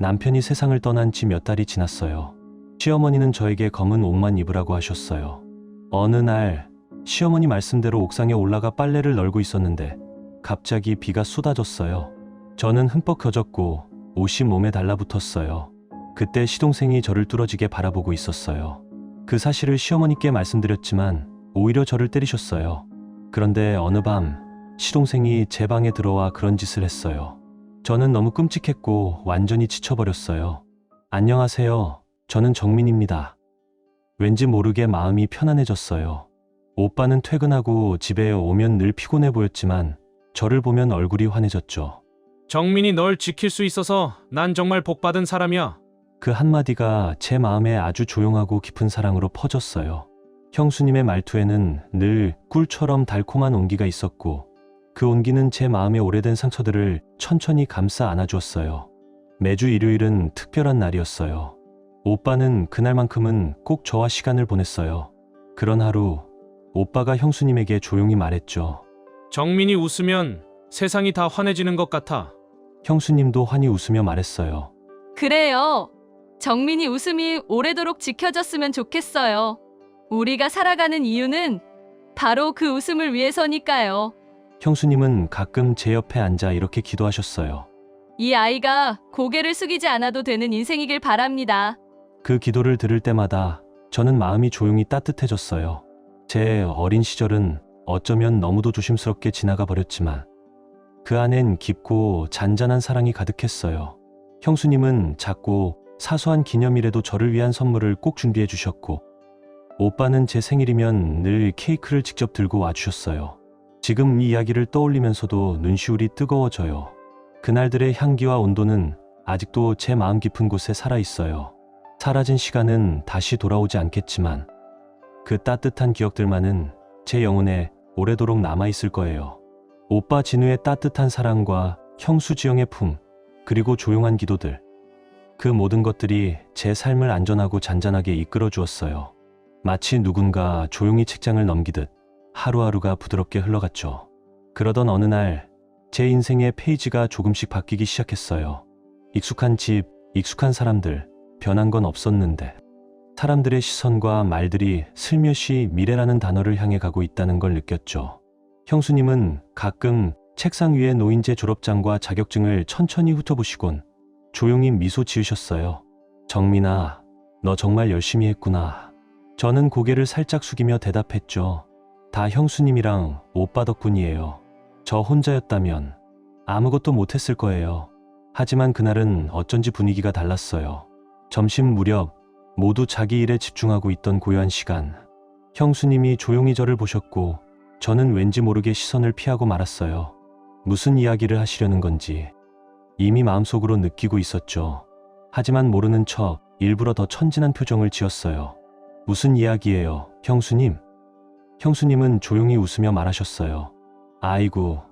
남편이 세상을 떠난 지 몇 달이 지났어요. 시어머니는 저에게 검은 옷만 입으라고 하셨어요. 어느 날 시어머니 말씀대로 옥상에 올라가 빨래를 널고 있었는데 갑자기 비가 쏟아졌어요. 저는 흠뻑 젖었고 옷이 몸에 달라붙었어요. 그때 시동생이 저를 뚫어지게 바라보고 있었어요. 그 사실을 시어머니께 말씀드렸지만 오히려 저를 때리셨어요. 그런데 어느 밤 시동생이 제 방에 들어와 그런 짓을 했어요. 저는 너무 끔찍했고 완전히 지쳐버렸어요. 안녕하세요. 저는 정민입니다. 왠지 모르게 마음이 편안해졌어요. 오빠는 퇴근하고 집에 오면 늘 피곤해 보였지만 저를 보면 얼굴이 환해졌죠. 정민이 널 지킬 수 있어서 난 정말 복받은 사람이야. 그 한마디가 제 마음에 아주 조용하고 깊은 사랑으로 퍼졌어요. 형수님의 말투에는 늘 꿀처럼 달콤한 온기가 있었고 그 온기는 제 마음의 오래된 상처들을 천천히 감싸 안아주었어요. 매주 일요일은 특별한 날이었어요. 오빠는 그날만큼은 꼭 저와 시간을 보냈어요. 그런 하루 오빠가 형수님에게 조용히 말했죠. 정민이 웃으면 세상이 다 환해지는 것 같아. 형수님도 환히 웃으며 말했어요. 그래요. 정민이 웃음이 오래도록 지켜졌으면 좋겠어요. 우리가 살아가는 이유는 바로 그 웃음을 위해서니까요. 형수님은 가끔 제 옆에 앉아 이렇게 기도하셨어요. 이 아이가 고개를 숙이지 않아도 되는 인생이길 바랍니다. 그 기도를 들을 때마다 저는 마음이 조용히 따뜻해졌어요. 제 어린 시절은 어쩌면 너무도 조심스럽게 지나가 버렸지만 그 안엔 깊고 잔잔한 사랑이 가득했어요. 형수님은 작고 사소한 기념일에도 저를 위한 선물을 꼭 준비해 주셨고 오빠는 제 생일이면 늘 케이크를 직접 들고 와주셨어요. 지금 이 이야기를 떠올리면서도 눈시울이 뜨거워져요. 그날들의 향기와 온도는 아직도 제 마음 깊은 곳에 살아있어요. 사라진 시간은 다시 돌아오지 않겠지만 그 따뜻한 기억들만은 제 영혼에 오래도록 남아있을 거예요. 오빠 진우의 따뜻한 사랑과 형수 지영의 품, 그리고 조용한 기도들. 그 모든 것들이 제 삶을 안전하고 잔잔하게 이끌어 주었어요. 마치 누군가 조용히 책장을 넘기듯 하루하루가 부드럽게 흘러갔죠. 그러던 어느 날 제 인생의 페이지가 조금씩 바뀌기 시작했어요. 익숙한 집, 익숙한 사람들, 변한 건 없었는데 사람들의 시선과 말들이 슬며시 미래라는 단어를 향해 가고 있다는 걸 느꼈죠. 형수님은 가끔 책상 위에 놓인 제 졸업장과 자격증을 천천히 훑어보시곤 조용히 미소 지으셨어요. 정민아, 너 정말 열심히 했구나. 저는 고개를 살짝 숙이며 대답했죠. 다 형수님이랑 오빠 덕분이에요. 저 혼자였다면 아무것도 못했을 거예요. 하지만 그날은 어쩐지 분위기가 달랐어요. 점심 무렵 모두 자기 일에 집중하고 있던 고요한 시간. 형수님이 조용히 저를 보셨고 저는 왠지 모르게 시선을 피하고 말았어요. 무슨 이야기를 하시려는 건지 이미 마음속으로 느끼고 있었죠. 하지만 모르는 척 일부러 더 천진한 표정을 지었어요. 무슨 이야기예요, 형수님? 형수님은 조용히 웃으며 말하셨어요. 아이고,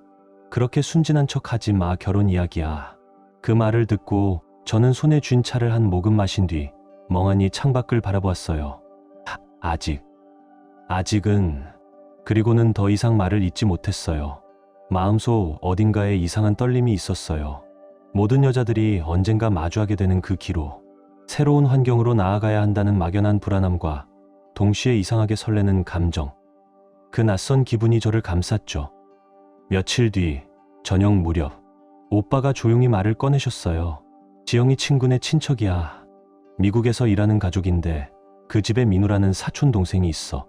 그렇게 순진한 척 하지 마, 결혼 이야기야. 그 말을 듣고 저는 손에 쥔 차를 한 모금 마신 뒤 멍하니 창밖을 바라보았어요. 아직은, 그리고는 더 이상 말을 잇지 못했어요. 마음속 어딘가에 이상한 떨림이 있었어요. 모든 여자들이 언젠가 마주하게 되는 그 기로, 새로운 환경으로 나아가야 한다는 막연한 불안함과 동시에 이상하게 설레는 감정. 그 낯선 기분이 저를 감쌌죠. 며칠 뒤 저녁 무렵 오빠가 조용히 말을 꺼내셨어요. 지영이 친구네 친척이야. 미국에서 일하는 가족인데 그 집에 민우라는 사촌 동생이 있어.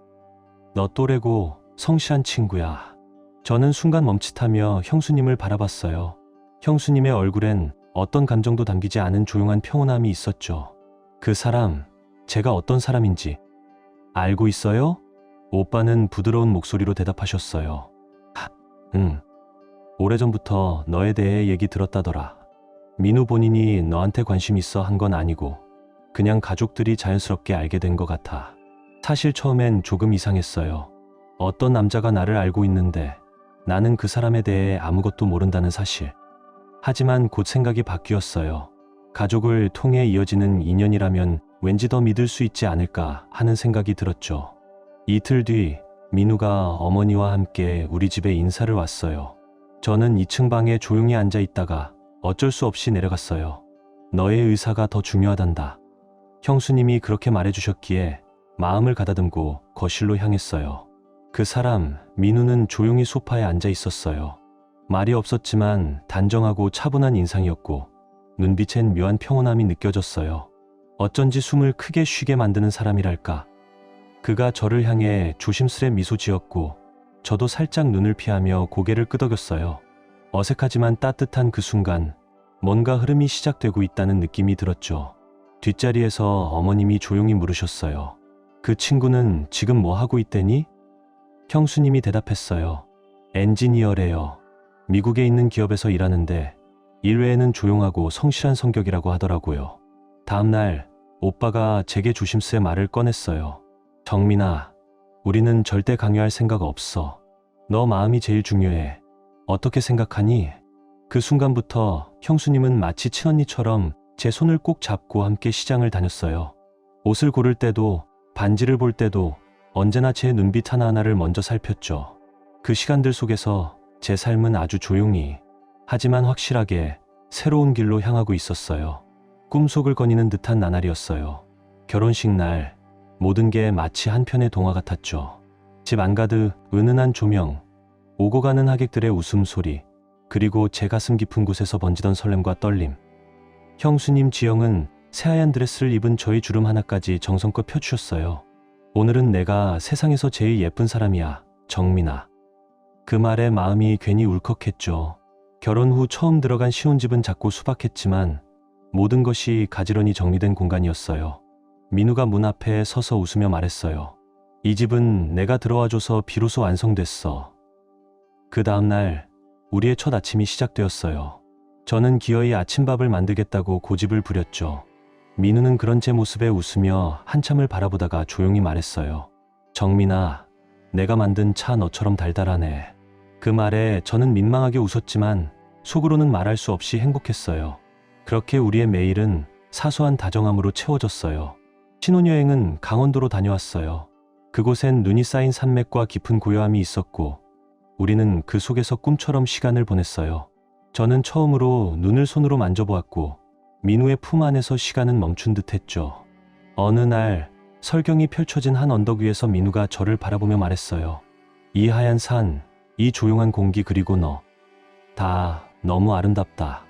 너 또래고 성실한 친구야. 저는 순간 멈칫하며 형수님을 바라봤어요. 형수님의 얼굴엔 어떤 감정도 담기지 않은 조용한 평온함이 있었죠. 그 사람, 제가 어떤 사람인지 알고 있어요? 오빠는 부드러운 목소리로 대답하셨어요. 응. 오래전부터 너에 대해 얘기 들었다더라. 민우 본인이 너한테 관심 있어 한 건 아니고 그냥 가족들이 자연스럽게 알게 된 것 같아. 사실 처음엔 조금 이상했어요. 어떤 남자가 나를 알고 있는데 나는 그 사람에 대해 아무것도 모른다는 사실. 하지만 곧 생각이 바뀌었어요. 가족을 통해 이어지는 인연이라면 왠지 더 믿을 수 있지 않을까 하는 생각이 들었죠. 이틀 뒤 민우가 어머니와 함께 우리 집에 인사를 왔어요. 저는 2층 방에 조용히 앉아 있다가 어쩔 수 없이 내려갔어요. 너의 의사가 더 중요하단다. 형수님이 그렇게 말해주셨기에 마음을 가다듬고 거실로 향했어요. 그 사람, 민우는 조용히 소파에 앉아 있었어요. 말이 없었지만 단정하고 차분한 인상이었고 눈빛엔 묘한 평온함이 느껴졌어요. 어쩐지 숨을 크게 쉬게 만드는 사람이랄까. 그가 저를 향해 조심스레 미소 지었고 저도 살짝 눈을 피하며 고개를 끄덕였어요. 어색하지만 따뜻한 그 순간 뭔가 흐름이 시작되고 있다는 느낌이 들었죠. 뒷자리에서 어머님이 조용히 물으셨어요. 그 친구는 지금 뭐 하고 있대니? 형수님이 대답했어요. 엔지니어래요. 미국에 있는 기업에서 일하는데 일 외에는 조용하고 성실한 성격이라고 하더라고요. 다음날 오빠가 제게 조심스레 말을 꺼냈어요. 정민아, 우리는 절대 강요할 생각 없어. 너 마음이 제일 중요해. 어떻게 생각하니? 그 순간부터 형수님은 마치 친언니처럼 제 손을 꼭 잡고 함께 시장을 다녔어요. 옷을 고를 때도 반지를 볼 때도 언제나 제 눈빛 하나하나를 먼저 살폈죠. 그 시간들 속에서 제 삶은 아주 조용히 하지만 확실하게 새로운 길로 향하고 있었어요. 꿈속을 거니는 듯한 나날이었어요. 결혼식 날 모든 게 마치 한 편의 동화 같았죠. 집 안가득 은은한 조명, 오고 가는 하객들의 웃음소리, 그리고 제 가슴 깊은 곳에서 번지던 설렘과 떨림. 형수님 지영은 새하얀 드레스를 입은 저희 주름 하나까지 정성껏 펴주셨어요. 오늘은 내가 세상에서 제일 예쁜 사람이야, 정민아. 그 말에 마음이 괜히 울컥했죠. 결혼 후 처음 들어간 신혼집은 작고 수박했지만 모든 것이 가지런히 정리된 공간이었어요. 민우가 문 앞에 서서 웃으며 말했어요. 이 집은 내가 들어와줘서 비로소 완성됐어. 그 다음날 우리의 첫 아침이 시작되었어요. 저는 기어이 아침밥을 만들겠다고 고집을 부렸죠. 민우는 그런 제 모습에 웃으며 한참을 바라보다가 조용히 말했어요. 정민아, 내가 만든 차 너처럼 달달하네. 그 말에 저는 민망하게 웃었지만 속으로는 말할 수 없이 행복했어요. 그렇게 우리의 매일은 사소한 다정함으로 채워졌어요. 신혼여행은 강원도로 다녀왔어요. 그곳엔 눈이 쌓인 산맥과 깊은 고요함이 있었고 우리는 그 속에서 꿈처럼 시간을 보냈어요. 저는 처음으로 눈을 손으로 만져보았고 민우의 품 안에서 시간은 멈춘 듯 했죠. 어느 날 설경이 펼쳐진 한 언덕 위에서 민우가 저를 바라보며 말했어요. 이 하얀 산, 이 조용한 공기 그리고 너. 다 너무 아름답다.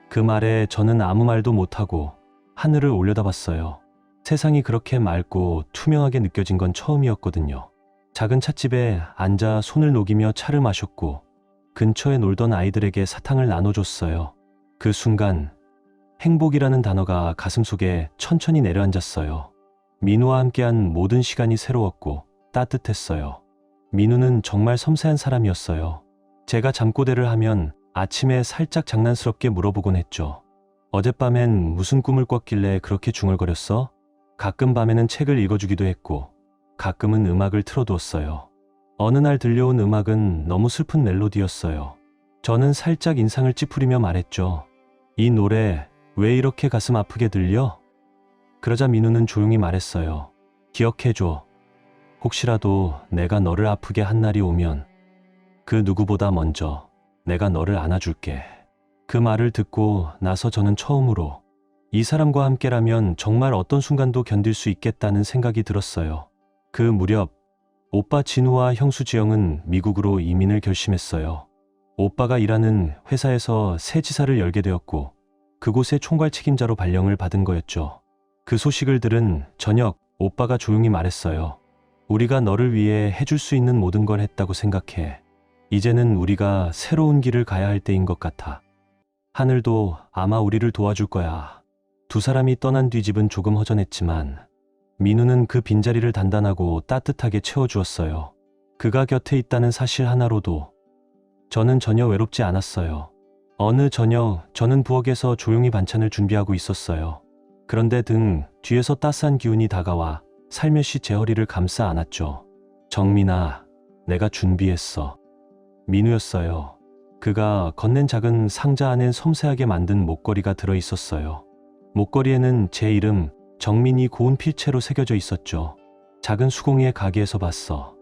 그 말에 저는 아무 말도 못하고 하늘을 올려다봤어요. 세상이 그렇게 맑고 투명하게 느껴진 건 처음이었거든요. 작은 찻집에 앉아 손을 녹이며 차를 마셨고 근처에 놀던 아이들에게 사탕을 나눠줬어요. 그 순간 행복이라는 단어가 가슴속에 천천히 내려앉았어요. 민우와 함께한 모든 시간이 새로웠고 따뜻했어요. 민우는 정말 섬세한 사람이었어요. 제가 잠꼬대를 하면 아침에 살짝 장난스럽게 물어보곤 했죠. 어젯밤엔 무슨 꿈을 꿨길래 그렇게 중얼거렸어? 가끔 밤에는 책을 읽어주기도 했고 가끔은 음악을 틀어두었어요. 어느 날 들려온 음악은 너무 슬픈 멜로디였어요. 저는 살짝 인상을 찌푸리며 말했죠. 이 노래 왜 이렇게 가슴 아프게 들려? 그러자 민우는 조용히 말했어요. 기억해줘. 혹시라도 내가 너를 아프게 한 날이 오면 그 누구보다 먼저 내가 너를 안아줄게. 그 말을 듣고 나서 저는 처음으로 이 사람과 함께라면 정말 어떤 순간도 견딜 수 있겠다는 생각이 들었어요. 그 무렵 오빠 진우와 형수 지영은 미국으로 이민을 결심했어요. 오빠가 일하는 회사에서 새 지사를 열게 되었고 그곳의 총괄 책임자로 발령을 받은 거였죠. 그 소식을 들은 저녁 오빠가 조용히 말했어요. 우리가 너를 위해 해줄 수 있는 모든 걸 했다고 생각해. 이제는 우리가 새로운 길을 가야 할 때인 것 같아. 하늘도 아마 우리를 도와줄 거야. 두 사람이 떠난 뒤 집은 조금 허전했지만 민우는 그 빈자리를 단단하고 따뜻하게 채워주었어요. 그가 곁에 있다는 사실 하나로도 저는 전혀 외롭지 않았어요. 어느 저녁 저는 부엌에서 조용히 반찬을 준비하고 있었어요. 그런데 등 뒤에서 따스한 기운이 다가와 살며시 제 허리를 감싸 안았죠. 정민아, 내가 준비했어. 민우였어요. 그가 건넨 작은 상자 안엔 섬세하게 만든 목걸이가 들어있었어요. 목걸이에는 제 이름 정민이 고운 필체로 새겨져 있었죠. 작은 수공예의 가게에서 봤어.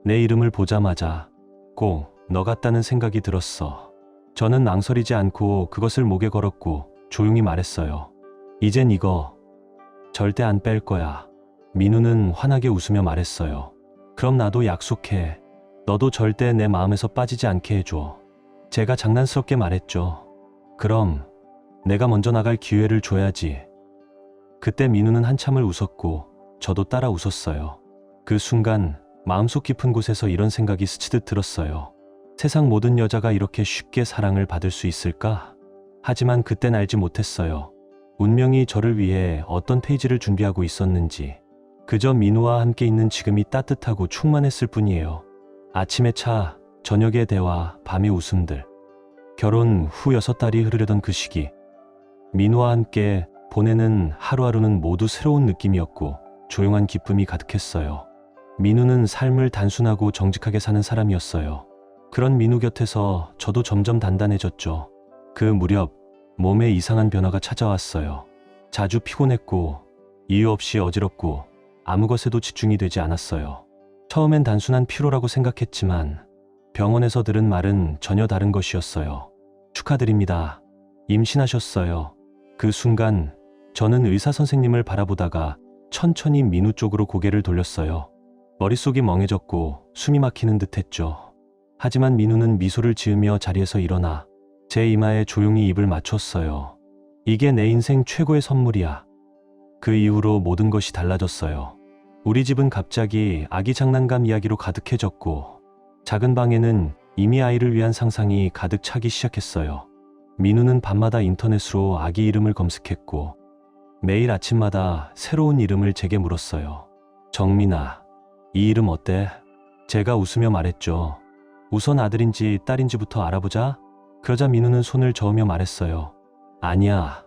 내 이름을 보자마자 꼭 너 같다는 생각이 들었어. 저는 망설이지 않고 그것을 목에 걸었고 조용히 말했어요. 이젠 이거 절대 안 뺄 거야. 민우는 환하게 웃으며 말했어요. 그럼 나도 약속해. 너도 절대 내 마음에서 빠지지 않게 해줘. 제가 장난스럽게 말했죠. 그럼 내가 먼저 나갈 기회를 줘야지. 그때 민우는 한참을 웃었고 저도 따라 웃었어요. 그 순간 마음속 깊은 곳에서 이런 생각이 스치듯 들었어요. 세상 모든 여자가 이렇게 쉽게 사랑을 받을 수 있을까? 하지만 그땐 알지 못했어요. 운명이 저를 위해 어떤 페이지를 준비하고 있었는지. 그저 민우와 함께 있는 지금이 따뜻하고 충만했을 뿐이에요. 아침의 차, 저녁의 대화, 밤의 웃음들. 결혼 후 6달이 흐르려던 그 시기. 민우와 함께 보내는 하루하루는 모두 새로운 느낌이었고 조용한 기쁨이 가득했어요. 민우는 삶을 단순하고 정직하게 사는 사람이었어요. 그런 민우 곁에서 저도 점점 단단해졌죠. 그 무렵 몸에 이상한 변화가 찾아왔어요. 자주 피곤했고 이유 없이 어지럽고 아무 것에도 집중이 되지 않았어요. 처음엔 단순한 피로라고 생각했지만 병원에서 들은 말은 전혀 다른 것이었어요. 축하드립니다. 임신하셨어요. 그 순간 저는 의사 선생님을 바라보다가 천천히 민우 쪽으로 고개를 돌렸어요. 머릿속이 멍해졌고 숨이 막히는 듯 했죠. 하지만 민우는 미소를 지으며 자리에서 일어나 제 이마에 조용히 입을 맞췄어요. 이게 내 인생 최고의 선물이야. 그 이후로 모든 것이 달라졌어요. 우리 집은 갑자기 아기 장난감 이야기로 가득해졌고 작은 방에는 이미 아이를 위한 상상이 가득 차기 시작했어요. 민우는 밤마다 인터넷으로 아기 이름을 검색했고 매일 아침마다 새로운 이름을 제게 물었어요. 정민아, 이 이름 어때? 제가 웃으며 말했죠. 우선 아들인지 딸인지부터 알아보자. 그러자 민우는 손을 저으며 말했어요. 아니야,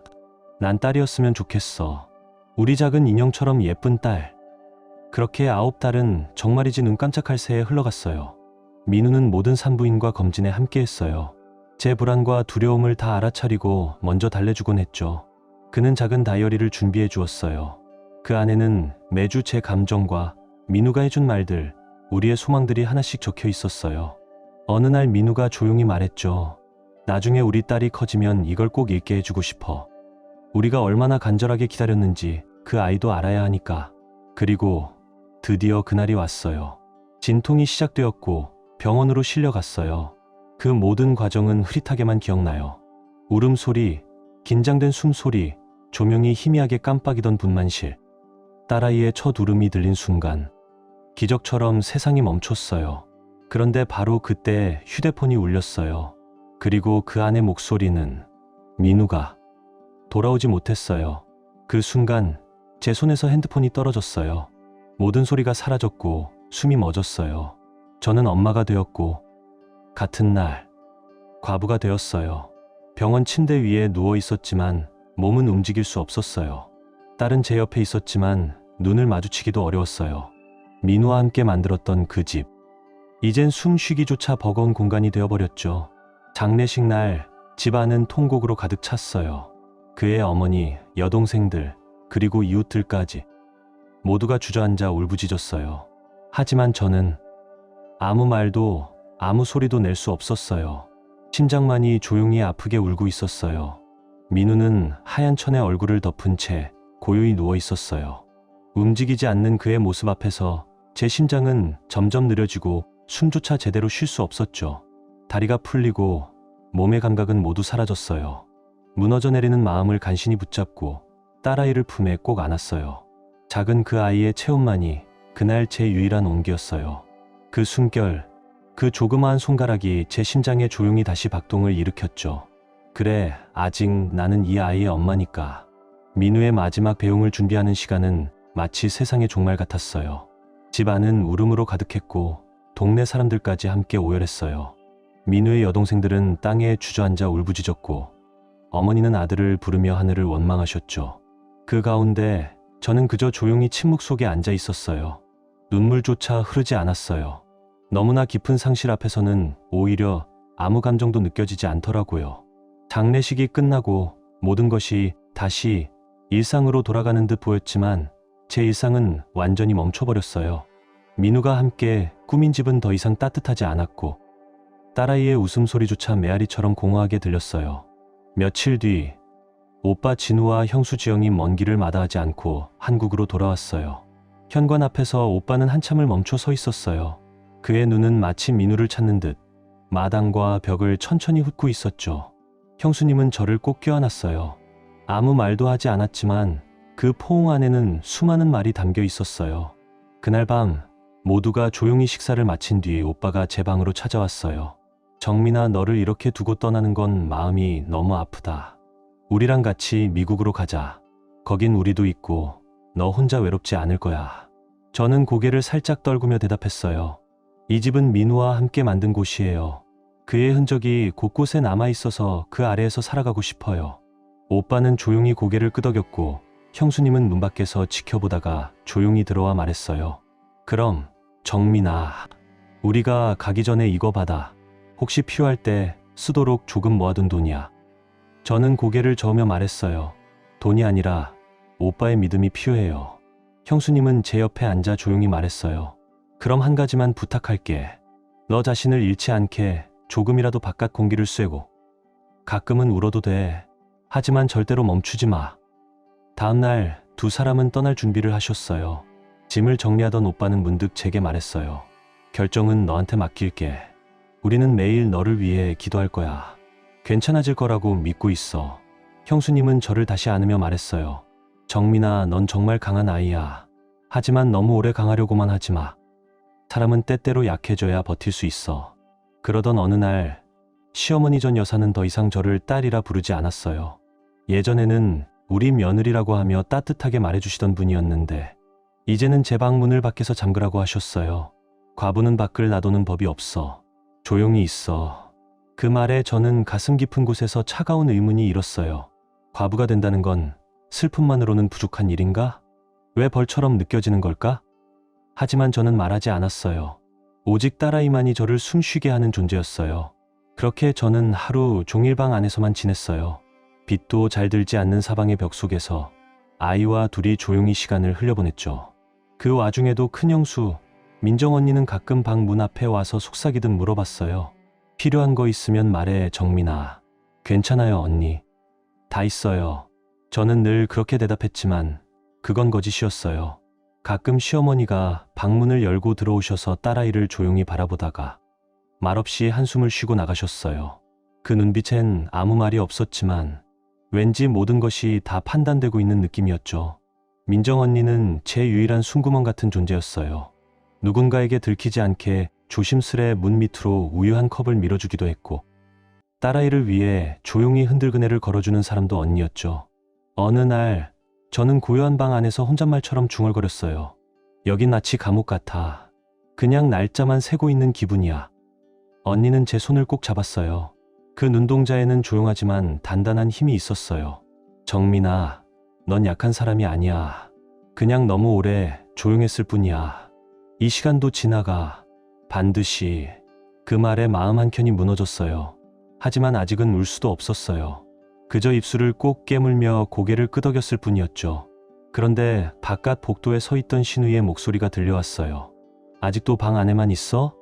난 딸이었으면 좋겠어. 우리 작은 인형처럼 예쁜 딸. 그렇게 9달은 정말이지 눈 깜짝할 새에 흘러갔어요. 민우는 모든 산부인과 검진에 함께했어요. 제 불안과 두려움을 다 알아차리고 먼저 달래주곤 했죠. 그는 작은 다이어리를 준비해 주었어요. 그 안에는 매주 제 감정과 민우가 해준 말들, 우리의 소망들이 하나씩 적혀 있었어요. 어느 날 민우가 조용히 말했죠. 나중에 우리 딸이 커지면 이걸 꼭 읽게 해주고 싶어. 우리가 얼마나 간절하게 기다렸는지 그 아이도 알아야 하니까. 그리고 드디어 그날이 왔어요. 진통이 시작되었고 병원으로 실려갔어요. 그 모든 과정은 흐릿하게만 기억나요. 울음소리, 긴장된 숨소리, 조명이 희미하게 깜빡이던 분만실. 딸아이의 첫 울음이 들린 순간 기적처럼 세상이 멈췄어요. 그런데 바로 그때 휴대폰이 울렸어요. 그리고 그 안의 목소리는 민우가 돌아오지 못했어요. 그 순간 제 손에서 핸드폰이 떨어졌어요. 모든 소리가 사라졌고 숨이 멎었어요. 저는 엄마가 되었고 같은 날 과부가 되었어요. 병원 침대 위에 누워 있었지만 몸은 움직일 수 없었어요. 딸은 제 옆에 있었지만 눈을 마주치기도 어려웠어요. 민우와 함께 만들었던 그 집. 이젠 숨 쉬기조차 버거운 공간이 되어버렸죠. 장례식 날 집 안은 통곡으로 가득 찼어요. 그의 어머니, 여동생들, 그리고 이웃들까지 모두가 주저앉아 울부짖었어요. 하지만 저는 아무 말도 아무 소리도 낼 수 없었어요. 심장만이 조용히 아프게 울고 있었어요. 민우는 하얀 천에 얼굴을 덮은 채 고요히 누워 있었어요. 움직이지 않는 그의 모습 앞에서 제 심장은 점점 느려지고 숨조차 제대로 쉴 수 없었죠. 다리가 풀리고 몸의 감각은 모두 사라졌어요. 무너져 내리는 마음을 간신히 붙잡고 딸아이를 품에 꼭 안았어요. 작은 그 아이의 체온만이 그날 제 유일한 온기였어요. 그 숨결, 그 조그마한 손가락이 제 심장에 조용히 다시 박동을 일으켰죠. 그래, 아직 나는 이 아이의 엄마니까. 민우의 마지막 배웅을 준비하는 시간은 마치 세상의 종말 같았어요. 집 안은 울음으로 가득했고 동네 사람들까지 함께 오열했어요. 민우의 여동생들은 땅에 주저앉아 울부짖었고 어머니는 아들을 부르며 하늘을 원망하셨죠. 그 가운데 저는 그저 조용히 침묵 속에 앉아 있었어요. 눈물조차 흐르지 않았어요. 너무나 깊은 상실 앞에서는 오히려 아무 감정도 느껴지지 않더라고요. 장례식이 끝나고 모든 것이 다시 일상으로 돌아가는 듯 보였지만 제 일상은 완전히 멈춰버렸어요. 민우가 함께 꾸민 집은 더 이상 따뜻하지 않았고 딸아이의 웃음소리조차 메아리처럼 공허하게 들렸어요. 며칠 뒤 오빠 진우와 형수 지영이 먼 길을 마다하지 않고 한국으로 돌아왔어요. 현관 앞에서 오빠는 한참을 멈춰 서 있었어요. 그의 눈은 마치 민우를 찾는 듯 마당과 벽을 천천히 훑고 있었죠. 형수님은 저를 꼭 껴안았어요. 아무 말도 하지 않았지만 그 포옹 안에는 수많은 말이 담겨 있었어요. 그날 밤 모두가 조용히 식사를 마친 뒤 오빠가 제 방으로 찾아왔어요. 정민아, 너를 이렇게 두고 떠나는 건 마음이 너무 아프다. 우리랑 같이 미국으로 가자. 거긴 우리도 있고 너 혼자 외롭지 않을 거야. 저는 고개를 살짝 떨구며 대답했어요. 이 집은 민우와 함께 만든 곳이에요. 그의 흔적이 곳곳에 남아있어서 그 아래에서 살아가고 싶어요. 오빠는 조용히 고개를 끄덕였고 형수님은 문 밖에서 지켜보다가 조용히 들어와 말했어요. 그럼 정민아, 우리가 가기 전에 이거 받아. 혹시 필요할 때 쓰도록 조금 모아둔 돈이야. 저는 고개를 저으며 말했어요. 돈이 아니라 오빠의 믿음이 필요해요. 형수님은 제 옆에 앉아 조용히 말했어요. 그럼 한 가지만 부탁할게. 너 자신을 잃지 않게 조금이라도 바깥 공기를 쐬고 가끔은 울어도 돼. 하지만 절대로 멈추지 마. 다음 날 두 사람은 떠날 준비를 하셨어요. 짐을 정리하던 오빠는 문득 제게 말했어요. 결정은 너한테 맡길게. 우리는 매일 너를 위해 기도할 거야. 괜찮아질 거라고 믿고 있어. 형수님은 저를 다시 안으며 말했어요. 정민아, 넌 정말 강한 아이야. 하지만 너무 오래 강하려고만 하지 마. 사람은 때때로 약해져야 버틸 수 있어. 그러던 어느 날 시어머니 전 여사는 더 이상 저를 딸이라 부르지 않았어요. 예전에는 우리 며느리라고 하며 따뜻하게 말해주시던 분이었는데 이제는 제 방문을 밖에서 잠그라고 하셨어요. 과부는 밖을 나도는 법이 없어. 조용히 있어. 그 말에 저는 가슴 깊은 곳에서 차가운 의문이 일었어요. 과부가 된다는 건 슬픔만으로는 부족한 일인가? 왜 벌처럼 느껴지는 걸까? 하지만 저는 말하지 않았어요. 오직 딸아이만이 저를 숨쉬게 하는 존재였어요. 그렇게 저는 하루 종일 방 안에서만 지냈어요. 빛도 잘 들지 않는 사방의 벽 속에서 아이와 둘이 조용히 시간을 흘려보냈죠. 그 와중에도 큰형수, 민정 언니는 가끔 방 문 앞에 와서 속삭이듯 물어봤어요. 필요한 거 있으면 말해, 정민아. 괜찮아요, 언니. 다 있어요. 저는 늘 그렇게 대답했지만 그건 거짓이었어요. 가끔 시어머니가 방문을 열고 들어오셔서 딸아이를 조용히 바라보다가 말없이 한숨을 쉬고 나가셨어요. 그 눈빛엔 아무 말이 없었지만 왠지 모든 것이 다 판단되고 있는 느낌이었죠. 민정 언니는 제 유일한 숨구멍 같은 존재였어요. 누군가에게 들키지 않게 조심스레 문 밑으로 우유 한 컵을 밀어주기도 했고 딸아이를 위해 조용히 흔들그네를 걸어주는 사람도 언니였죠. 어느 날 저는 고요한 방 안에서 혼잣말처럼 중얼거렸어요. 여긴 마치 감옥 같아. 그냥 날짜만 세고 있는 기분이야. 언니는 제 손을 꼭 잡았어요. 그 눈동자에는 조용하지만 단단한 힘이 있었어요. 정민아, 넌 약한 사람이 아니야. 그냥 너무 오래 조용했을 뿐이야. 이 시간도 지나가. 반드시. 그 말에 마음 한켠이 무너졌어요. 하지만 아직은 울 수도 없었어요. 그저 입술을 꼭 깨물며 고개를 끄덕였을 뿐이었죠. 그런데 바깥 복도에 서 있던 신우의 목소리가 들려왔어요. 아직도 방 안에만 있어?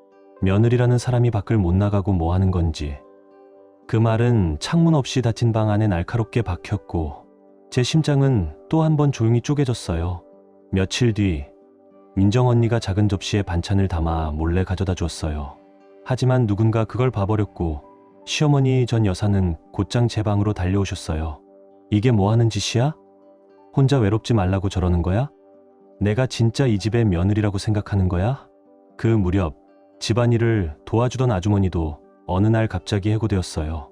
며느리라는 사람이 밖을 못 나가고 뭐 하는 건지. 그 말은 창문 없이 닫힌 방 안에 날카롭게 박혔고 제 심장은 또 한 번 조용히 쪼개졌어요. 며칠 뒤 민정 언니가 작은 접시에 반찬을 담아 몰래 가져다 줬어요. 하지만 누군가 그걸 봐버렸고 시어머니 전 여사는 곧장 제 방으로 달려오셨어요. 이게 뭐 하는 짓이야? 혼자 외롭지 말라고 저러는 거야? 내가 진짜 이 집의 며느리라고 생각하는 거야? 그 무렵 집안일을 도와주던 아주머니도 어느 날 갑자기 해고되었어요.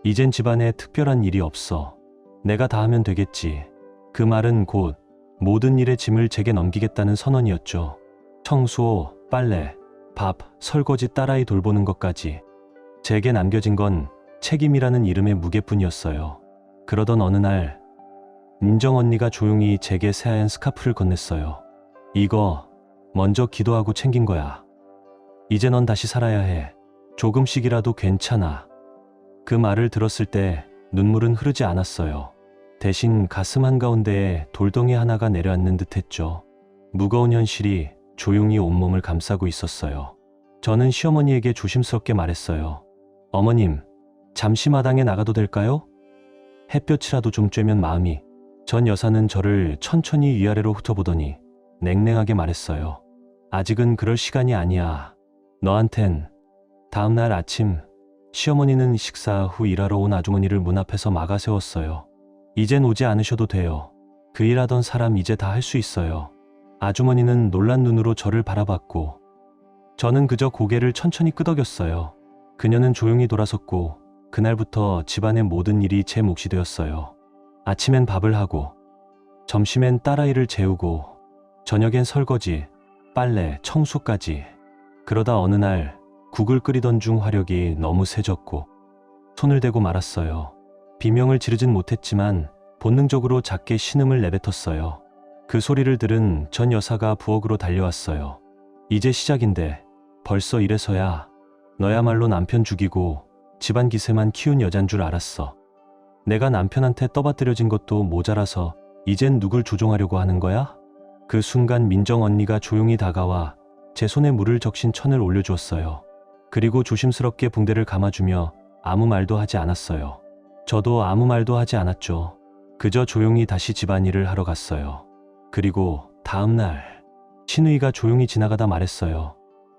이젠 집안에 특별한 일이 없어. 내가 다 하면 되겠지. 그 말은 곧 모든 일의 짐을 제게 넘기겠다는 선언이었죠. 청소, 빨래, 밥, 설거지, 딸아이 돌보는 것까지. 제게 남겨진 건 책임이라는 이름의 무게뿐이었어요. 그러던 어느 날 민정 언니가 조용히 제게 새하얀 스카프를 건넸어요. 이거 먼저 기도하고 챙긴 거야. 이제 넌 다시 살아야 해. 조금씩이라도 괜찮아. 그 말을 들었을 때 눈물은 흐르지 않았어요. 대신 가슴 한가운데에 돌덩이 하나가 내려앉는 듯 했죠. 무거운 현실이 조용히 온몸을 감싸고 있었어요. 저는 시어머니에게 조심스럽게 말했어요. 어머님, 잠시 마당에 나가도 될까요? 햇볕이라도 좀 쬐면 마음이. 전 여사는 저를 천천히 위아래로 훑어보더니 냉랭하게 말했어요. 아직은 그럴 시간이 아니야. 너한텐. 다음 날 아침 시어머니는 식사 후 일하러 온 아주머니를 문 앞에서 막아 세웠어요. 이젠 오지 않으셔도 돼요. 그 일하던 사람 이제 다 할 수 있어요. 아주머니는 놀란 눈으로 저를 바라봤고 저는 그저 고개를 천천히 끄덕였어요. 그녀는 조용히 돌아섰고 그날부터 집안의 모든 일이 제 몫이 되었어요. 아침엔 밥을 하고 점심엔 딸아이를 재우고 저녁엔 설거지, 빨래, 청소까지. 그러다 어느 날 국을 끓이던 중 화력이 너무 세졌고 손을 대고 말았어요. 비명을 지르진 못했지만 본능적으로 작게 신음을 내뱉었어요. 그 소리를 들은 전 여사가 부엌으로 달려왔어요. 이제 시작인데 벌써 이래서야. 너야말로 남편 죽이고 집안 기세만 키운 여잔 줄 알았어. 내가 남편한테 떠받들여진 것도 모자라서 이젠 누굴 조종하려고 하는 거야? 그 순간 민정 언니가 조용히 다가와 제 손에 물을 적신 천을 올려주었어요. 그리고 조심스럽게 붕대를 감아주며 아무 말도 하지 않았어요. 저도 아무 말도 하지 않았죠. 그저 조용히 다시 집안일을 하러 갔어요. 그리고 다음 날 신우이가 조용히 지나가다 말했어요.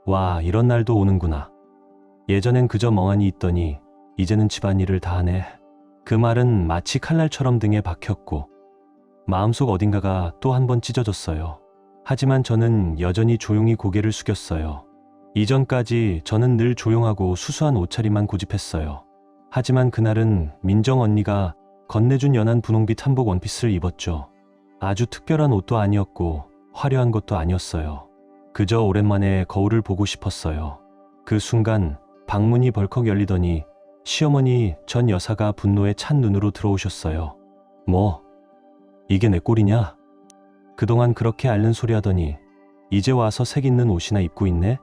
와, 이런 날도 오는구나. 예전엔 그저 멍하니 있더니 이제는 집안일을 다 하네. 그 말은 마치 칼날처럼 등에 박혔고 마음속 어딘가가 또 한 번 찢어졌어요. 하지만 저는 여전히 조용히 고개를 숙였어요. 이전까지 저는 늘 조용하고 수수한 옷차림만 고집했어요. 하지만 그날은 민정 언니가 건네준 연한 분홍빛 한복 원피스를 입었죠. 아주 특별한 옷도 아니었고 화려한 것도 아니었어요. 그저 오랜만에 거울을 보고 싶었어요. 그 순간 방문이 벌컥 열리더니 시어머니 전 여사가 분노에 찬 눈으로 들어오셨어요. 뭐? 이게 내 꼴이냐? 그동안 그렇게 앓는 소리 하더니 이제 와서 색 있는 옷이나 입고 있네?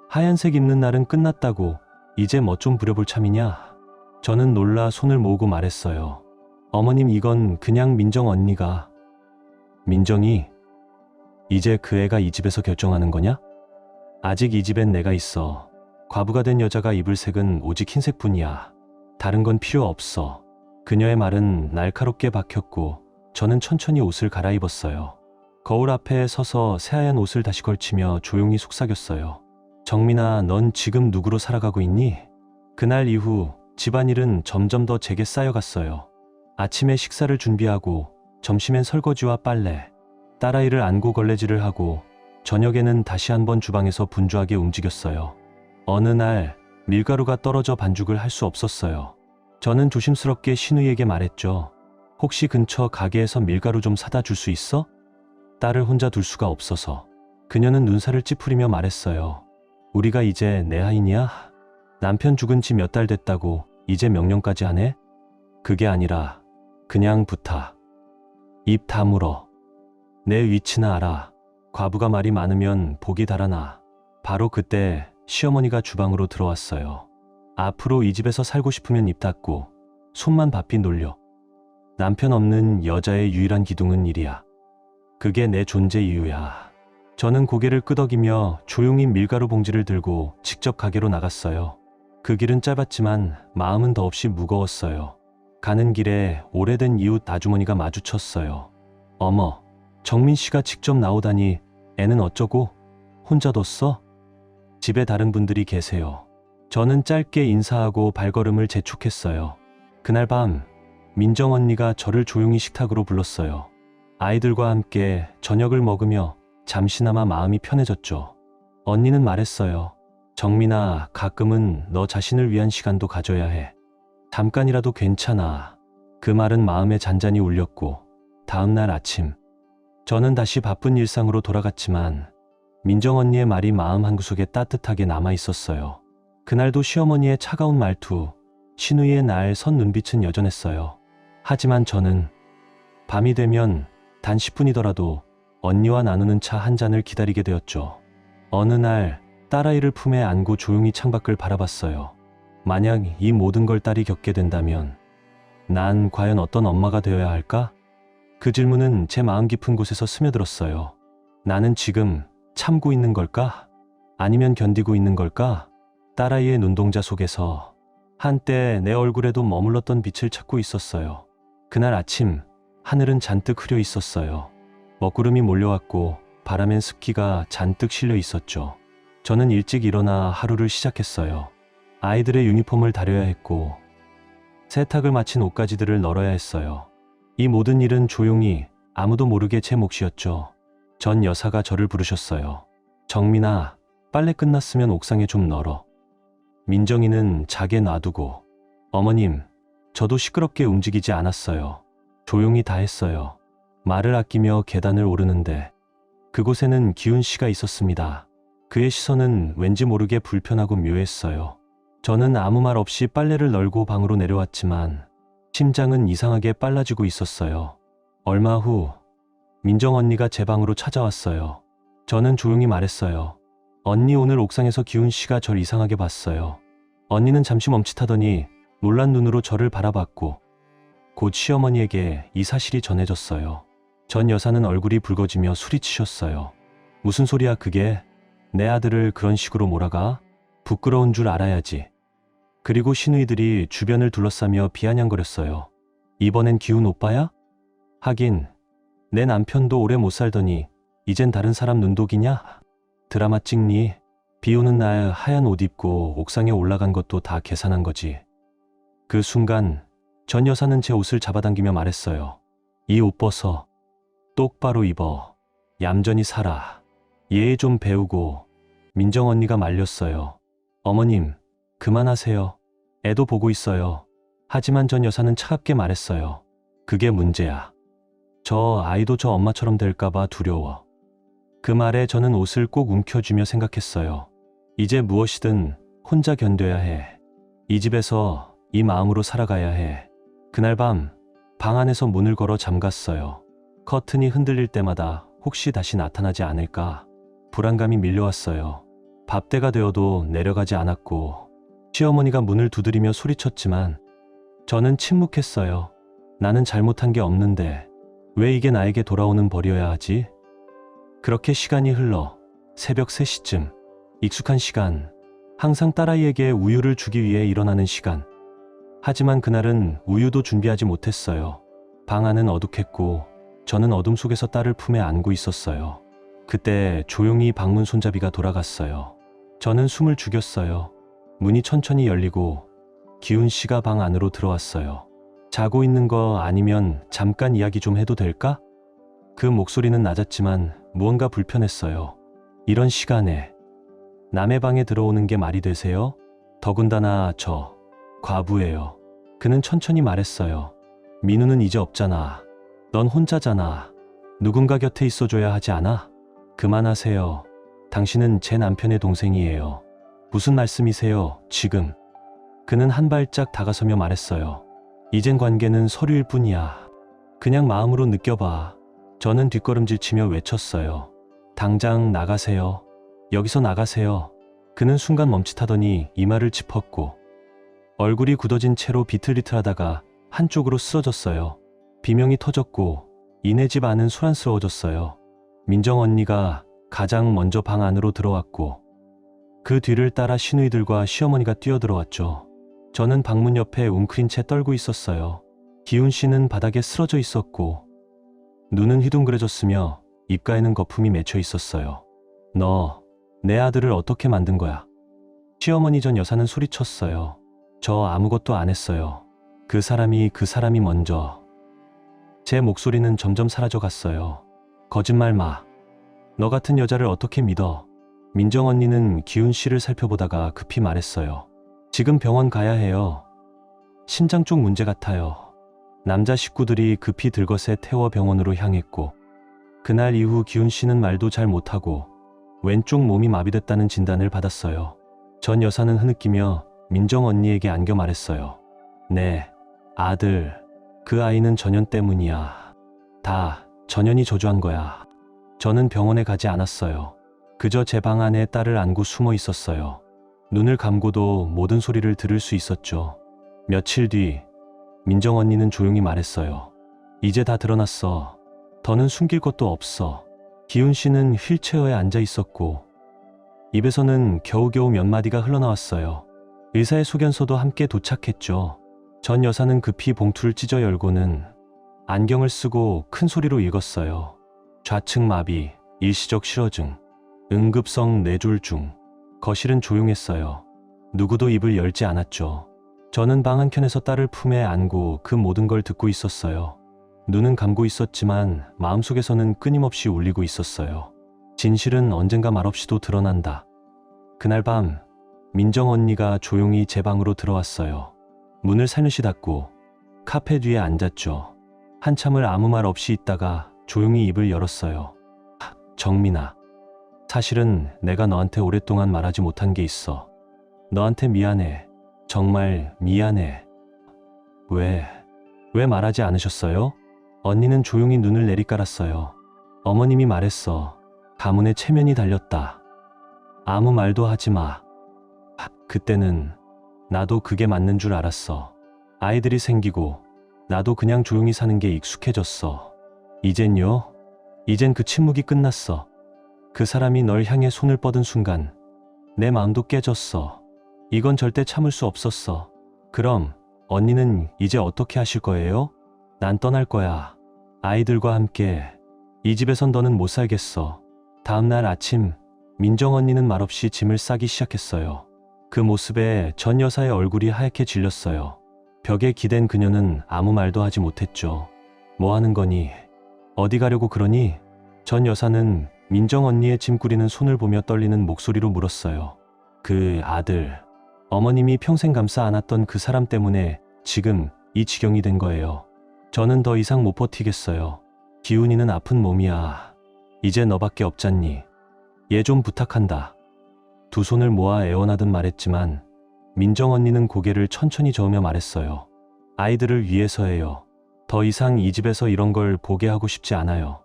하얀색 입는 날은 끝났다고 이제 뭐 좀 부려볼 참이냐? 저는 놀라 손을 모으고 말했어요. 어머님, 이건 그냥 민정 언니가. 민정이? 이제 그 애가 이 집에서 결정하는 거냐? 아직 이 집엔 내가 있어. 과부가 된 여자가 입을 색은 오직 흰색뿐이야. 다른 건 필요 없어. 그녀의 말은 날카롭게 박혔고 저는 천천히 옷을 갈아입었어요. 거울 앞에 서서 새하얀 옷을 다시 걸치며 조용히 속삭였어요. 정민아, 넌 지금 누구로 살아가고 있니? 그날 이후 집안일은 점점 더 제게 쌓여갔어요. 아침에 식사를 준비하고 점심엔 설거지와 빨래, 딸아이를 안고 걸레질을 하고 저녁에는 다시 한번 주방에서 분주하게 움직였어요. 어느 날 밀가루가 떨어져 반죽을 할 수 없었어요. 저는 조심스럽게 신우이에게 말했죠. 혹시 근처 가게에서 밀가루 좀 사다 줄 수 있어? 딸을 혼자 둘 수가 없어서. 그녀는 눈살을 찌푸리며 말했어요. 우리가 이제 내 하인이야? 남편 죽은 지 몇 달 됐다고 이제 명령까지 하네? 그게 아니라 그냥 부탁. 입 다물어. 내 위치나 알아. 과부가 말이 많으면 복이 달아나. 바로 그때 시어머니가 주방으로 들어왔어요. 앞으로 이 집에서 살고 싶으면 입 닫고 손만 바삐 놀려. 남편 없는 여자의 유일한 기둥은 일이야. 그게 내 존재 이유야. 저는 고개를 끄덕이며 조용히 밀가루 봉지를 들고 직접 가게로 나갔어요. 그 길은 짧았지만 마음은 더없이 무거웠어요. 가는 길에 오래된 이웃 아주머니가 마주쳤어요. 어머, 정민 씨가 직접 나오다니. 애는 어쩌고? 혼자 뒀어? 집에 다른 분들이 계세요. 저는 짧게 인사하고 발걸음을 재촉했어요. 그날 밤 민정 언니가 저를 조용히 식탁으로 불렀어요. 아이들과 함께 저녁을 먹으며 잠시나마 마음이 편해졌죠. 언니는 말했어요. 정민아, 가끔은 너 자신을 위한 시간도 가져야 해. 잠깐이라도 괜찮아. 그 말은 마음에 잔잔히 울렸고 다음 날 아침 저는 다시 바쁜 일상으로 돌아갔지만 민정 언니의 말이 마음 한구석에 따뜻하게 남아 있었어요. 그날도 시어머니의 차가운 말투, 신우이의 날 선 눈빛은 여전했어요. 하지만 저는 밤이 되면 단 10분이더라도 언니와 나누는 차 한 잔을 기다리게 되었죠. 어느 날 딸아이를 품에 안고 조용히 창밖을 바라봤어요. 만약 이 모든 걸 딸이 겪게 된다면 난 과연 어떤 엄마가 되어야 할까? 그 질문은 제 마음 깊은 곳에서 스며들었어요. 나는 지금 참고 있는 걸까? 아니면 견디고 있는 걸까? 딸아이의 눈동자 속에서 한때 내 얼굴에도 머물렀던 빛을 찾고 있었어요. 그날 아침 하늘은 잔뜩 흐려 있었어요. 먹구름이 몰려왔고 바람엔 습기가 잔뜩 실려 있었죠. 저는 일찍 일어나 하루를 시작했어요. 아이들의 유니폼을 다려야 했고 세탁을 마친 옷가지들을 널어야 했어요. 이 모든 일은 조용히 아무도 모르게 제 몫이었죠. 전 여사가 저를 부르셨어요. 정민아, 빨래 끝났으면 옥상에 좀 널어. 민정이는 자게 놔두고. 어머님, 저도 시끄럽게 움직이지 않았어요. 조용히 다 했어요. 말을 아끼며 계단을 오르는데 그곳에는 기훈 씨가 있었습니다. 그의 시선은 왠지 모르게 불편하고 묘했어요. 저는 아무 말 없이 빨래를 널고 방으로 내려왔지만 심장은 이상하게 빨라지고 있었어요. 얼마 후 민정 언니가 제 방으로 찾아왔어요. 저는 조용히 말했어요. 언니, 오늘 옥상에서 기훈 씨가 절 이상하게 봤어요. 언니는 잠시 멈칫하더니 놀란 눈으로 저를 바라봤고 곧 시어머니에게 이 사실이 전해졌어요. 전 여사는 얼굴이 붉어지며 소리치셨어요. 무슨 소리야 그게? 내 아들을 그런 식으로 몰아가? 부끄러운 줄 알아야지. 그리고 시누이들이 주변을 둘러싸며 비아냥거렸어요. 이번엔 기훈 오빠야? 하긴 내 남편도 오래 못 살더니 이젠 다른 사람 눈독이냐? 드라마 찍니? 비 오는 날 하얀 옷 입고 옥상에 올라간 것도 다 계산한 거지. 그 순간 전 여사는 제 옷을 잡아당기며 말했어요. 이 옷 벗어. 똑바로 입어. 얌전히 살아. 예의 좀 배우고. 민정 언니가 말렸어요. 어머님, 그만하세요. 애도 보고 있어요. 하지만 전 여사는 차갑게 말했어요. 그게 문제야. 저 아이도 저 엄마처럼 될까봐 두려워. 그 말에 저는 옷을 꼭 움켜쥐며 생각했어요. 이제 무엇이든 혼자 견뎌야 해. 이 집에서 이 마음으로 살아가야 해. 그날 밤, 방 안에서 문을 걸어 잠갔어요. 커튼이 흔들릴 때마다 혹시 다시 나타나지 않을까? 불안감이 밀려왔어요. 밥때가 되어도 내려가지 않았고 시어머니가 문을 두드리며 소리쳤지만 저는 침묵했어요. 나는 잘못한 게 없는데 왜 이게 나에게 돌아오는 벌이어야 하지? 그렇게 시간이 흘러 새벽 3시쯤, 익숙한 시간, 항상 딸아이에게 우유를 주기 위해 일어나는 시간. 하지만 그날은 우유도 준비하지 못했어요. 방 안은 어둑했고 저는 어둠 속에서 딸을 품에 안고 있었어요. 그때 조용히 방문 손잡이가 돌아갔어요. 저는 숨을 죽였어요. 문이 천천히 열리고 기훈 씨가 방 안으로 들어왔어요. 자고 있는 거 아니면 잠깐 이야기 좀 해도 될까? 그 목소리는 낮았지만 무언가 불편했어요. 이런 시간에 남의 방에 들어오는 게 말이 되세요? 더군다나 저 과부예요. 그는 천천히 말했어요. 민우는 이제 없잖아. 넌 혼자잖아. 누군가 곁에 있어줘야 하지 않아? 그만하세요. 당신은 제 남편의 동생이에요. 무슨 말씀이세요, 지금? 그는 한 발짝 다가서며 말했어요. 이젠 관계는 서류일 뿐이야. 그냥 마음으로 느껴봐. 저는 뒷걸음질치며 외쳤어요. 당장 나가세요. 여기서 나가세요. 그는 순간 멈칫하더니 이마를 짚었고 얼굴이 굳어진 채로 비틀비틀하다가 한쪽으로 쓰러졌어요. 비명이 터졌고 이내 집 안은 소란스러워졌어요. 민정 언니가 가장 먼저 방 안으로 들어왔고 그 뒤를 따라 시누이들과 시어머니가 뛰어들어왔죠. 저는 방문 옆에 웅크린 채 떨고 있었어요. 기훈 씨는 바닥에 쓰러져 있었고 눈은 휘둥그레졌으며 입가에는 거품이 맺혀 있었어요. 너, 내 아들을 어떻게 만든 거야? 시어머니 전 여사는 소리쳤어요. 저 아무것도 안 했어요. 그 사람이 먼저. 제 목소리는 점점 사라져갔어요. 거짓말 마. 너 같은 여자를 어떻게 믿어? 민정 언니는 기훈 씨를 살펴보다가 급히 말했어요. 지금 병원 가야 해요. 심장 쪽 문제 같아요. 남자 식구들이 급히 들것에 태워 병원으로 향했고 그날 이후 기훈 씨는 말도 잘 못하고 왼쪽 몸이 마비됐다는 진단을 받았어요. 전 여사는 흐느끼며 민정 언니에게 안겨 말했어요. 네, 아들, 그 아이는 전현 때문이야. 다 전현이 저주한 거야. 저는 병원에 가지 않았어요. 그저 제 방 안에 딸을 안고 숨어 있었어요. 눈을 감고도 모든 소리를 들을 수 있었죠. 며칠 뒤 민정 언니는 조용히 말했어요. 이제 다 드러났어. 더는 숨길 것도 없어. 기훈 씨는 휠체어에 앉아 있었고 입에서는 겨우겨우 몇 마디가 흘러나왔어요. 의사의 소견서도 함께 도착했죠. 전 여사는 급히 봉투를 찢어 열고는 안경을 쓰고 큰 소리로 읽었어요. 좌측 마비, 일시적 실어증, 응급성 뇌졸중. 거실은 조용했어요. 누구도 입을 열지 않았죠. 저는 방 한켠에서 딸을 품에 안고 그 모든 걸 듣고 있었어요. 눈은 감고 있었지만 마음속에서는 끊임없이 울리고 있었어요. 진실은 언젠가 말없이도 드러난다. 그날 밤 민정 언니가 조용히 제 방으로 들어왔어요. 문을 살며시 닫고 카페 뒤에 앉았죠. 한참을 아무 말 없이 있다가 조용히 입을 열었어요. 정민아, 사실은 내가 너한테 오랫동안 말하지 못한 게 있어. 너한테 미안해. 정말 미안해. 왜 말하지 않으셨어요? 언니는 조용히 눈을 내리깔았어요. 어머님이 말했어. 가문에 체면이 달렸다. 아무 말도 하지 마. 그때는 나도 그게 맞는 줄 알았어. 아이들이 생기고 나도 그냥 조용히 사는 게 익숙해졌어. 이젠요? 이젠 그 침묵이 끝났어. 그 사람이 널 향해 손을 뻗은 순간 내 마음도 깨졌어. 이건 절대 참을 수 없었어. 그럼 언니는 이제 어떻게 하실 거예요? 난 떠날 거야. 아이들과 함께. 이 집에선 너는 못 살겠어. 다음날 아침 민정 언니는 말없이 짐을 싸기 시작했어요. 그 모습에 전 여사의 얼굴이 하얗게 질렸어요. 벽에 기댄 그녀는 아무 말도 하지 못했죠. 뭐 하는 거니? 어디 가려고 그러니? 전 여사는 민정 언니의 짐 꾸리는 손을 보며 떨리는 목소리로 물었어요. 그 아들, 어머님이 평생 감싸 안았던 그 사람 때문에 지금 이 지경이 된 거예요. 저는 더 이상 못 버티겠어요. 기훈이는 아픈 몸이야. 이제 너밖에 없잖니. 얘 좀 부탁한다. 두 손을 모아 애원하듯 말했지만 민정 언니는 고개를 천천히 저으며 말했어요. 아이들을 위해서예요. 더 이상 이 집에서 이런 걸 보게 하고 싶지 않아요.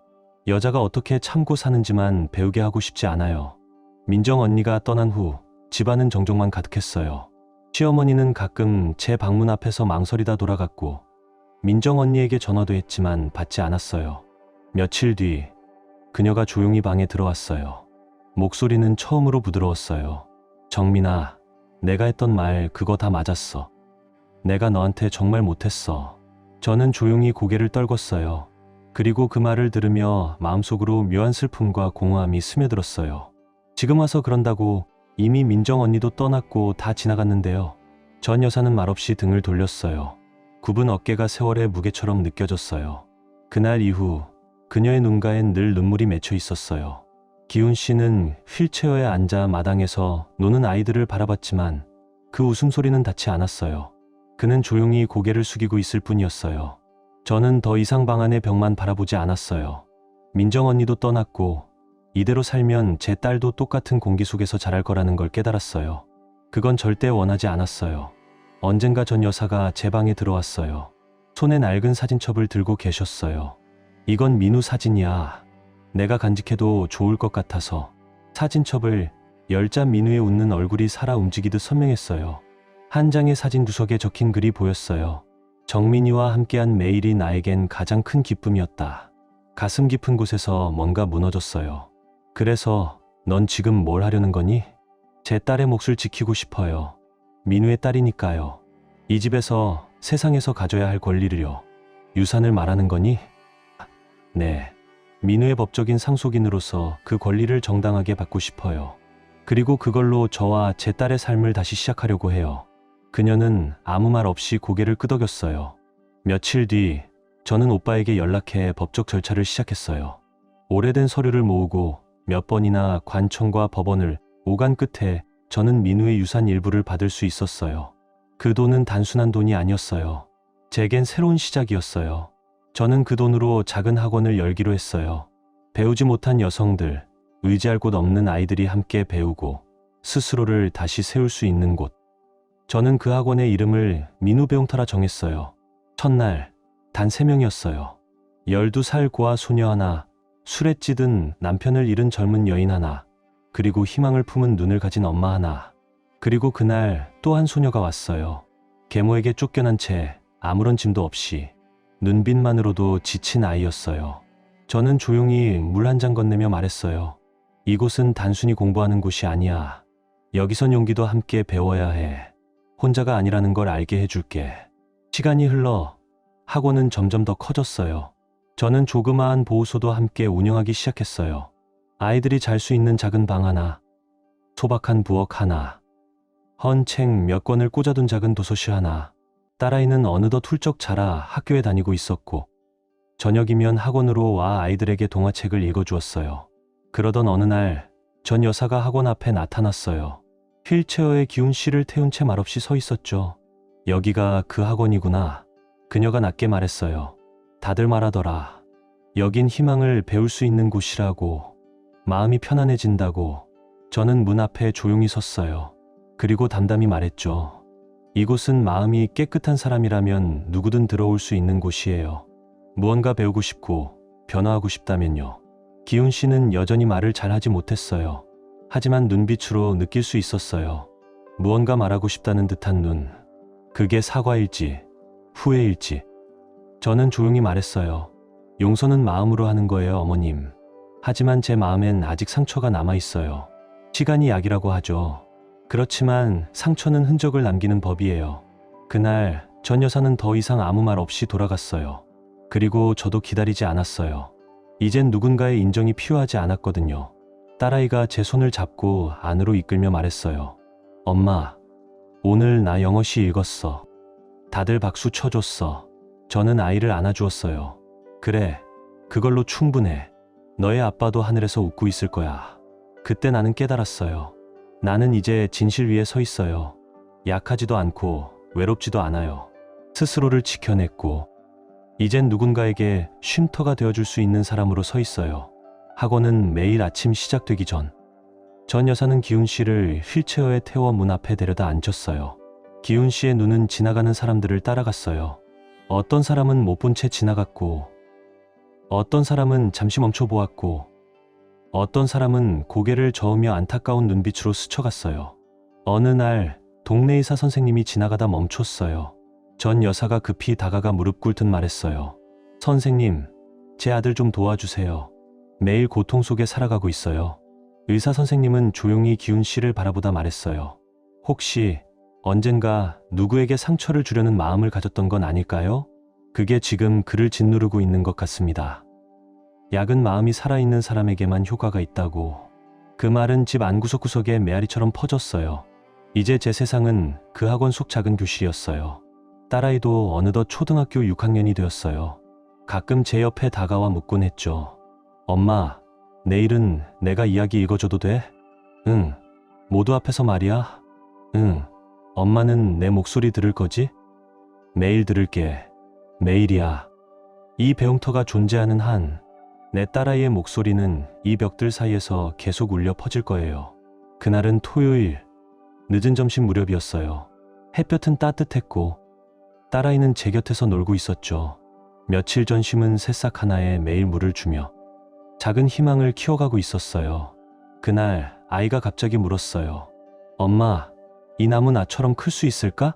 여자가 어떻게 참고 사는지만 배우게 하고 싶지 않아요. 민정 언니가 떠난 후 집안은 정적만 가득했어요. 시어머니는 가끔 제 방문 앞에서 망설이다 돌아갔고 민정 언니에게 전화도 했지만 받지 않았어요. 며칠 뒤 그녀가 조용히 방에 들어왔어요. 목소리는 처음으로 부드러웠어요. 정민아, 내가 했던 말 그거 다 맞았어. 내가 너한테 정말 못했어. 저는 조용히 고개를 떨궜어요. 그리고 그 말을 들으며 마음속으로 묘한 슬픔과 공허함이 스며들었어요. 지금 와서 그런다고 이미 민정 언니도 떠났고 다 지나갔는데요. 전 여사는 말없이 등을 돌렸어요. 굽은 어깨가 세월의 무게처럼 느껴졌어요. 그날 이후 그녀의 눈가엔 늘 눈물이 맺혀 있었어요. 기훈 씨는 휠체어에 앉아 마당에서 노는 아이들을 바라봤지만 그 웃음소리는 닿지 않았어요. 그는 조용히 고개를 숙이고 있을 뿐이었어요. 저는 더 이상 방 안의 벽만 바라보지 않았어요. 민정 언니도 떠났고 이대로 살면 제 딸도 똑같은 공기 속에서 자랄 거라는 걸 깨달았어요. 그건 절대 원하지 않았어요. 언젠가 전 여사가 제 방에 들어왔어요. 손에 낡은 사진첩을 들고 계셨어요. 이건 민우 사진이야. 내가 간직해도 좋을 것 같아서. 사진첩을 열자 민우의 웃는 얼굴이 살아 움직이듯 선명했어요. 한 장의 사진 구석에 적힌 글이 보였어요. 정민이와 함께한 매일이 나에겐 가장 큰 기쁨이었다. 가슴 깊은 곳에서 뭔가 무너졌어요. 그래서 넌 지금 뭘 하려는 거니? 제 딸의 몫을 지키고 싶어요. 민우의 딸이니까요. 이 집에서 세상에서 가져야 할 권리를요. 유산을 말하는 거니? 네. 민우의 법적인 상속인으로서 그 권리를 정당하게 받고 싶어요. 그리고 그걸로 저와 제 딸의 삶을 다시 시작하려고 해요. 그녀는 아무 말 없이 고개를 끄덕였어요. 며칠 뒤 저는 오빠에게 연락해 법적 절차를 시작했어요. 오래된 서류를 모으고 몇 번이나 관청과 법원을 오간 끝에 저는 민우의 유산 일부를 받을 수 있었어요. 그 돈은 단순한 돈이 아니었어요. 제겐 새로운 시작이었어요. 저는 그 돈으로 작은 학원을 열기로 했어요. 배우지 못한 여성들, 의지할 곳 없는 아이들이 함께 배우고 스스로를 다시 세울 수 있는 곳. 저는 그 학원의 이름을 민우 배움터라 정했어요. 첫날 단 3명이었어요. 12살 고아 소녀 하나, 술에 찌든 남편을 잃은 젊은 여인 하나, 그리고 희망을 품은 눈을 가진 엄마 하나. 그리고 그날 또 한 소녀가 왔어요. 계모에게 쫓겨난 채 아무런 짐도 없이. 눈빛만으로도 지친 아이였어요. 저는 조용히 물 한 잔 건네며 말했어요. 이곳은 단순히 공부하는 곳이 아니야. 여기선 용기도 함께 배워야 해. 혼자가 아니라는 걸 알게 해줄게. 시간이 흘러 학원은 점점 더 커졌어요. 저는 조그마한 보호소도 함께 운영하기 시작했어요. 아이들이 잘 수 있는 작은 방 하나, 소박한 부엌 하나, 헌 책 몇 권을 꽂아둔 작은 도서실 하나. 딸아이는 어느덧 훌쩍 자라 학교에 다니고 있었고 저녁이면 학원으로 와 아이들에게 동화책을 읽어주었어요. 그러던 어느 날 전 여사가 학원 앞에 나타났어요. 휠체어에 기훈 씨를 태운 채 말없이 서 있었죠. 여기가 그 학원이구나. 그녀가 낮게 말했어요. 다들 말하더라. 여긴 희망을 배울 수 있는 곳이라고. 마음이 편안해진다고. 저는 문 앞에 조용히 섰어요. 그리고 담담히 말했죠. 이곳은 마음이 깨끗한 사람이라면 누구든 들어올 수 있는 곳이에요. 무언가 배우고 싶고 변화하고 싶다면요. 기훈 씨는 여전히 말을 잘하지 못했어요. 하지만 눈빛으로 느낄 수 있었어요. 무언가 말하고 싶다는 듯한 눈. 그게 사과일지 후회일지. 저는 조용히 말했어요. 용서는 마음으로 하는 거예요, 어머님. 하지만 제 마음엔 아직 상처가 남아있어요. 시간이 약이라고 하죠. 그렇지만 상처는 흔적을 남기는 법이에요. 그날 전 여사는 더 이상 아무 말 없이 돌아갔어요. 그리고 저도 기다리지 않았어요. 이젠 누군가의 인정이 필요하지 않았거든요. 딸아이가 제 손을 잡고 안으로 이끌며 말했어요. 엄마, 오늘 나 영어시 읽었어. 다들 박수 쳐줬어. 저는 아이를 안아주었어요. 그래, 그걸로 충분해. 너의 아빠도 하늘에서 웃고 있을 거야. 그때 나는 깨달았어요. 나는 이제 진실 위에 서 있어요. 약하지도 않고 외롭지도 않아요. 스스로를 지켜냈고 이젠 누군가에게 쉼터가 되어줄 수 있는 사람으로 서 있어요. 학원은 매일 아침 시작되기 전 여사는 기훈 씨를 휠체어에 태워 문 앞에 데려다 앉혔어요. 기훈 씨의 눈은 지나가는 사람들을 따라갔어요. 어떤 사람은 못 본 채 지나갔고 어떤 사람은 잠시 멈춰 보았고 어떤 사람은 고개를 저으며 안타까운 눈빛으로 스쳐갔어요. 어느 날 동네 의사 선생님이 지나가다 멈췄어요. 전 여사가 급히 다가가 무릎 꿇듯 말했어요. 선생님, 제 아들 좀 도와주세요. 매일 고통 속에 살아가고 있어요. 의사 선생님은 조용히 기훈 씨를 바라보다 말했어요. 혹시 언젠가 누구에게 상처를 주려는 마음을 가졌던 건 아닐까요? 그게 지금 그를 짓누르고 있는 것 같습니다. 약은 마음이 살아있는 사람에게만 효과가 있다고. 그 말은 집 안구석구석에 메아리처럼 퍼졌어요. 이제 제 세상은 그 학원 속 작은 교실이었어요. 딸아이도 어느덧 초등학교 6학년이 되었어요. 가끔 제 옆에 다가와 묻곤 했죠. 엄마, 내일은 내가 이야기 읽어줘도 돼? 응. 모두 앞에서 말이야? 응. 엄마는 내 목소리 들을 거지? 매일 들을게. 매일이야. 이 배움터가 존재하는 한 내 딸아이의 목소리는 이 벽들 사이에서 계속 울려 퍼질 거예요. 그날은 토요일, 늦은 점심 무렵이었어요. 햇볕은 따뜻했고 딸아이는 제 곁에서 놀고 있었죠. 며칠 전 심은 새싹 하나에 매일 물을 주며 작은 희망을 키워가고 있었어요. 그날 아이가 갑자기 물었어요. 엄마, 이 나무 나처럼 클 수 있을까?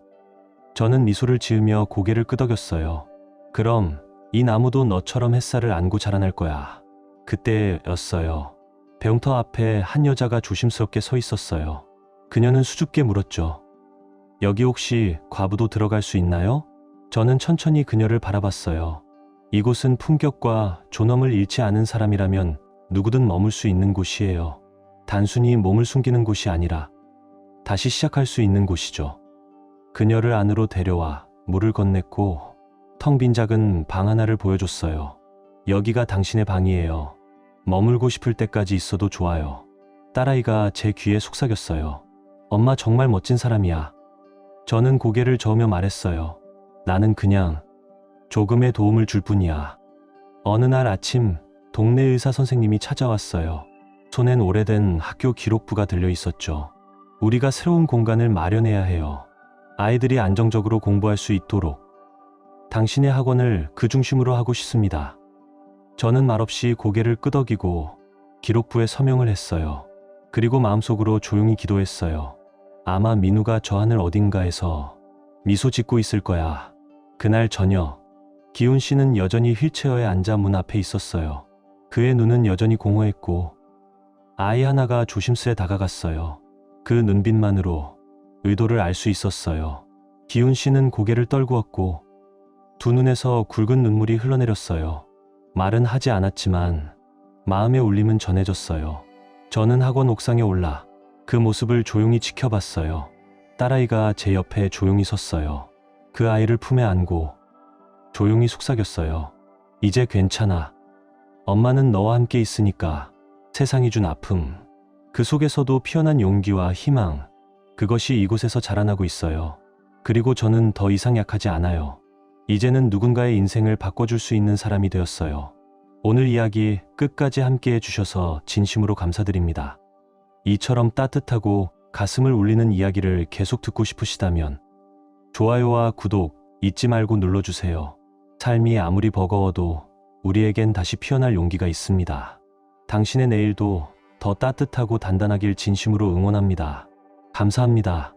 저는 미소를 지으며 고개를 끄덕였어요. 그럼 이 나무도 너처럼 햇살을 안고 자라날 거야. 그때였어요. 배움터 앞에 한 여자가 조심스럽게 서 있었어요. 그녀는 수줍게 물었죠. 여기 혹시 과부도 들어갈 수 있나요? 저는 천천히 그녀를 바라봤어요. 이곳은 품격과 존엄을 잃지 않은 사람이라면 누구든 머물 수 있는 곳이에요. 단순히 몸을 숨기는 곳이 아니라 다시 시작할 수 있는 곳이죠. 그녀를 안으로 데려와 물을 건넸고 텅 빈 작은 방 하나를 보여줬어요. 여기가 당신의 방이에요. 머물고 싶을 때까지 있어도 좋아요. 딸아이가 제 귀에 속삭였어요. 엄마 정말 멋진 사람이야. 저는 고개를 저으며 말했어요. 나는 그냥 조금의 도움을 줄 뿐이야. 어느 날 아침 동네 의사 선생님이 찾아왔어요. 손엔 오래된 학교 기록부가 들려 있었죠. 우리가 새로운 공간을 마련해야 해요. 아이들이 안정적으로 공부할 수 있도록. 당신의 학원을 그 중심으로 하고 싶습니다. 저는 말없이 고개를 끄덕이고 기록부에 서명을 했어요. 그리고 마음속으로 조용히 기도했어요. 아마 민우가 저 하늘 어딘가에서 미소 짓고 있을 거야. 그날 저녁, 기훈 씨는 여전히 휠체어에 앉아 문 앞에 있었어요. 그의 눈은 여전히 공허했고 아이 하나가 조심스레 다가갔어요. 그 눈빛만으로 의도를 알 수 있었어요. 기훈 씨는 고개를 떨구었고 두 눈에서 굵은 눈물이 흘러내렸어요. 말은 하지 않았지만 마음의 울림은 전해졌어요. 저는 학원 옥상에 올라 그 모습을 조용히 지켜봤어요. 딸아이가 제 옆에 조용히 섰어요. 그 아이를 품에 안고 조용히 속삭였어요. 이제 괜찮아. 엄마는 너와 함께 있으니까. 세상이 준 아픔, 그 속에서도 피어난 용기와 희망, 그것이 이곳에서 자라나고 있어요. 그리고 저는 더 이상 약하지 않아요. 이제는 누군가의 인생을 바꿔줄 수 있는 사람이 되었어요. 오늘 이야기 끝까지 함께 해주셔서 진심으로 감사드립니다. 이처럼 따뜻하고 가슴을 울리는 이야기를 계속 듣고 싶으시다면 좋아요와 구독 잊지 말고 눌러주세요. 삶이 아무리 버거워도 우리에겐 다시 피어날 용기가 있습니다. 당신의 내일도 더 따뜻하고 단단하길 진심으로 응원합니다. 감사합니다.